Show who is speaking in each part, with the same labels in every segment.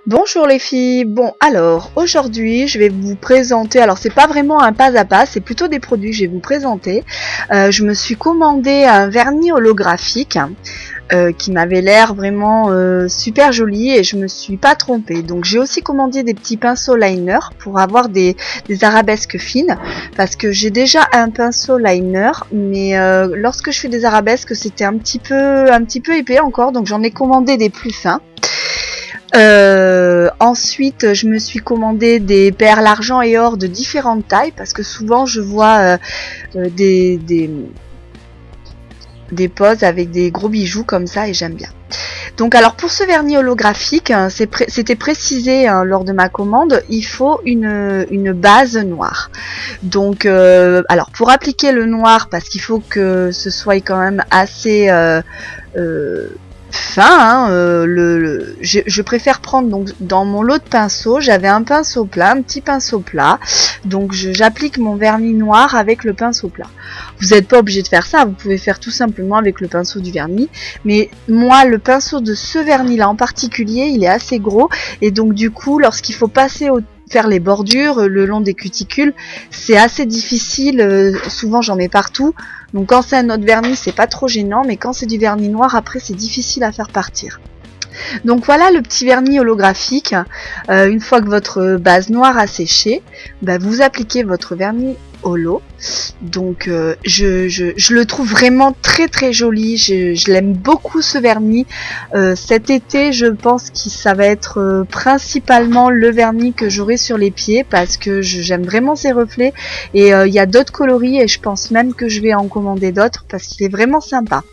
Speaker 1: Bonjour les filles, bon alors aujourd'hui je vais vous présenter, alors c'est pas vraiment un pas à pas, c'est plutôt des produits que je vais vous présenter. Je me suis commandé un vernis holographique qui m'avait l'air vraiment super joli et je me suis pas trompée. Donc j'ai aussi commandé des petits pinceaux liner pour avoir des arabesques fines parce que j'ai déjà un pinceau liner mais lorsque je fais des arabesques c'était un petit peu épais encore, donc j'en ai commandé des plus fins. Ensuite, je me suis commandé des perles argent et or de différentes tailles parce que souvent je vois des poses avec des gros bijoux comme ça et j'aime bien. Donc alors pour ce vernis holographique, c'était précisé lors de ma commande, il faut une base noire. Donc alors pour appliquer le noir, parce qu'il faut que ce soit quand même assez fin, je préfère prendre, donc dans mon lot de pinceaux, j'avais un pinceau plat, un petit pinceau plat, donc j'applique mon vernis noir avec le pinceau plat. Vous n'êtes pas obligé de faire ça, vous pouvez faire tout simplement avec le pinceau du vernis, mais moi le pinceau de ce vernis là en particulier il est assez gros et donc du coup lorsqu'il faut faire les bordures le long des cuticules, c'est assez difficile, souvent j'en mets partout. Donc quand c'est un autre vernis, c'est pas trop gênant, mais quand c'est du vernis noir, après c'est difficile à faire partir. Donc voilà le petit vernis holographique. Une fois que votre base noire a séché, vous appliquez votre vernis holo. Donc je le trouve vraiment très très joli. Je l'aime beaucoup ce vernis. Cet été, je pense que ça va être principalement le vernis que j'aurai sur les pieds parce que j'aime vraiment ses reflets. Et il y a d'autres coloris et je pense même que je vais en commander d'autres parce qu'il est vraiment sympa.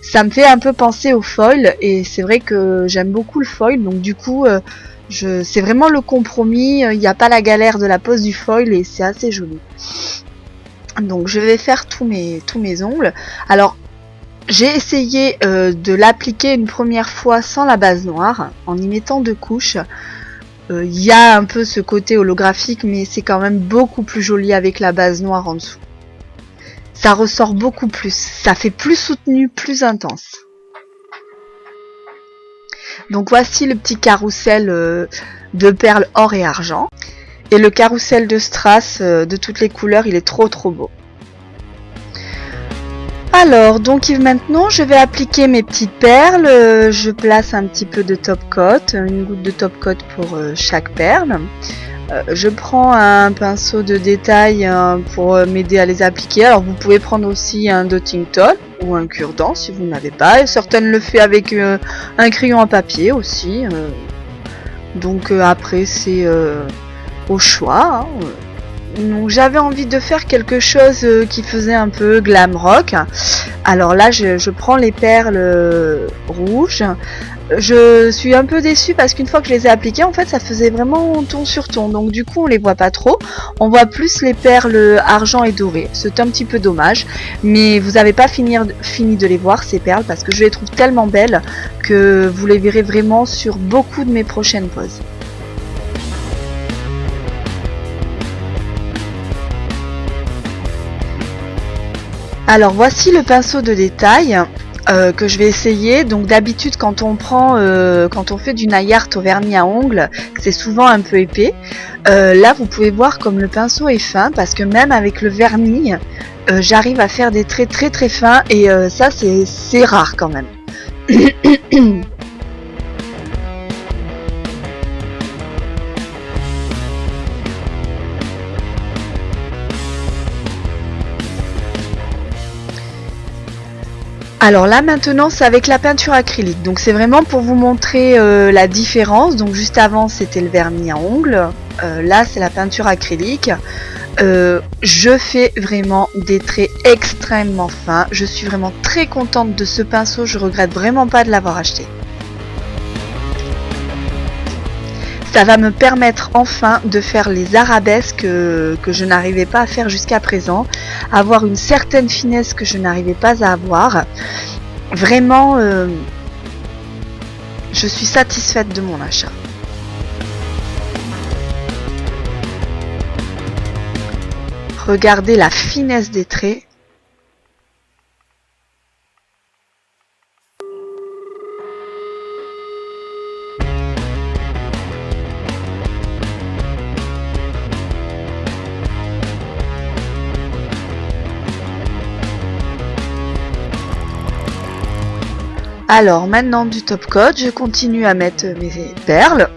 Speaker 1: Ça me fait un peu penser au foil et c'est vrai que j'aime beaucoup le foil, donc du coup c'est vraiment le compromis, il n'y a pas la galère de la pose du foil et c'est assez joli. Donc je vais faire tous mes ongles. Alors j'ai essayé de l'appliquer une première fois sans la base noire en y mettant 2 couches. Il y a un peu ce côté holographique mais c'est quand même beaucoup plus joli avec la base noire en dessous. Ça ressort beaucoup plus, ça fait plus soutenu, plus intense. Donc voici le petit carrousel de perles or et argent. Et le carrousel de strass de toutes les couleurs, il est trop beau. Alors, donc maintenant, je vais appliquer mes petites perles. Je place un petit peu de top coat, une goutte de top coat pour chaque perle. Je prends un pinceau de détail pour m'aider à les appliquer. Alors vous pouvez prendre aussi un dotting tool ou un cure-dent si vous n'avez pas. Certaines le font avec un crayon à papier aussi. Donc après c'est au choix. Donc j'avais envie de faire quelque chose qui faisait un peu glam rock. Alors là je prends les perles rouges. Je suis un peu déçue parce qu'une fois que je les ai appliquées, en fait, ça faisait vraiment ton sur ton. Donc du coup, on les voit pas trop. On voit plus les perles argent et doré. C'est un petit peu dommage. Mais vous n'avez pas fini de les voir, ces perles, parce que je les trouve tellement belles que vous les verrez vraiment sur beaucoup de mes prochaines poses. Alors voici le pinceau de détail. Que je vais essayer. Donc d'habitude quand on fait du nail art au vernis à ongles, c'est souvent un peu épais. Là vous pouvez voir comme le pinceau est fin parce que même avec le vernis, j'arrive à faire des traits très très fins et ça c'est rare quand même. Alors là maintenant c'est avec la peinture acrylique, donc c'est vraiment pour vous montrer la différence. Donc juste avant c'était le vernis à ongles, là c'est la peinture acrylique. Je fais vraiment des traits extrêmement fins, je suis vraiment très contente de ce pinceau, je regrette vraiment pas de l'avoir acheté. Ça va me permettre enfin de faire les arabesques que je n'arrivais pas à faire jusqu'à présent, avoir une certaine finesse que je n'arrivais pas à avoir. Vraiment, je suis satisfaite de mon achat. Regardez la finesse des traits. Alors maintenant du top coat, je continue à mettre mes perles.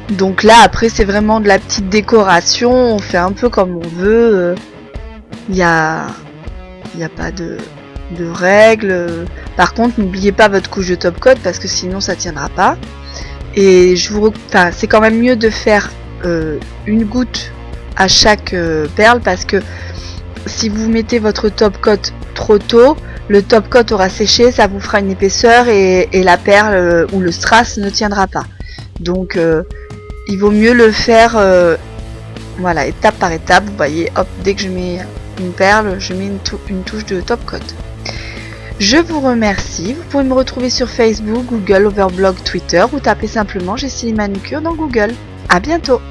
Speaker 1: Donc là après c'est vraiment de la petite décoration, on fait un peu comme on veut. Il n'y a pas de règles. Par contre n'oubliez pas votre couche de top coat parce que sinon ça tiendra pas. Et c'est quand même mieux de faire une goutte à chaque perle parce que si vous mettez votre top coat trop tôt, le top coat aura séché, ça vous fera une épaisseur et la perle ou le strass ne tiendra pas. Donc il vaut mieux le faire voilà, étape par étape. Vous voyez, hop, dès que je mets une perle, je mets une touche de top coat. Je vous remercie. Vous pouvez me retrouver sur Facebook, Google, Overblog, Twitter ou tapez simplement Jessie Manucure dans Google. À bientôt.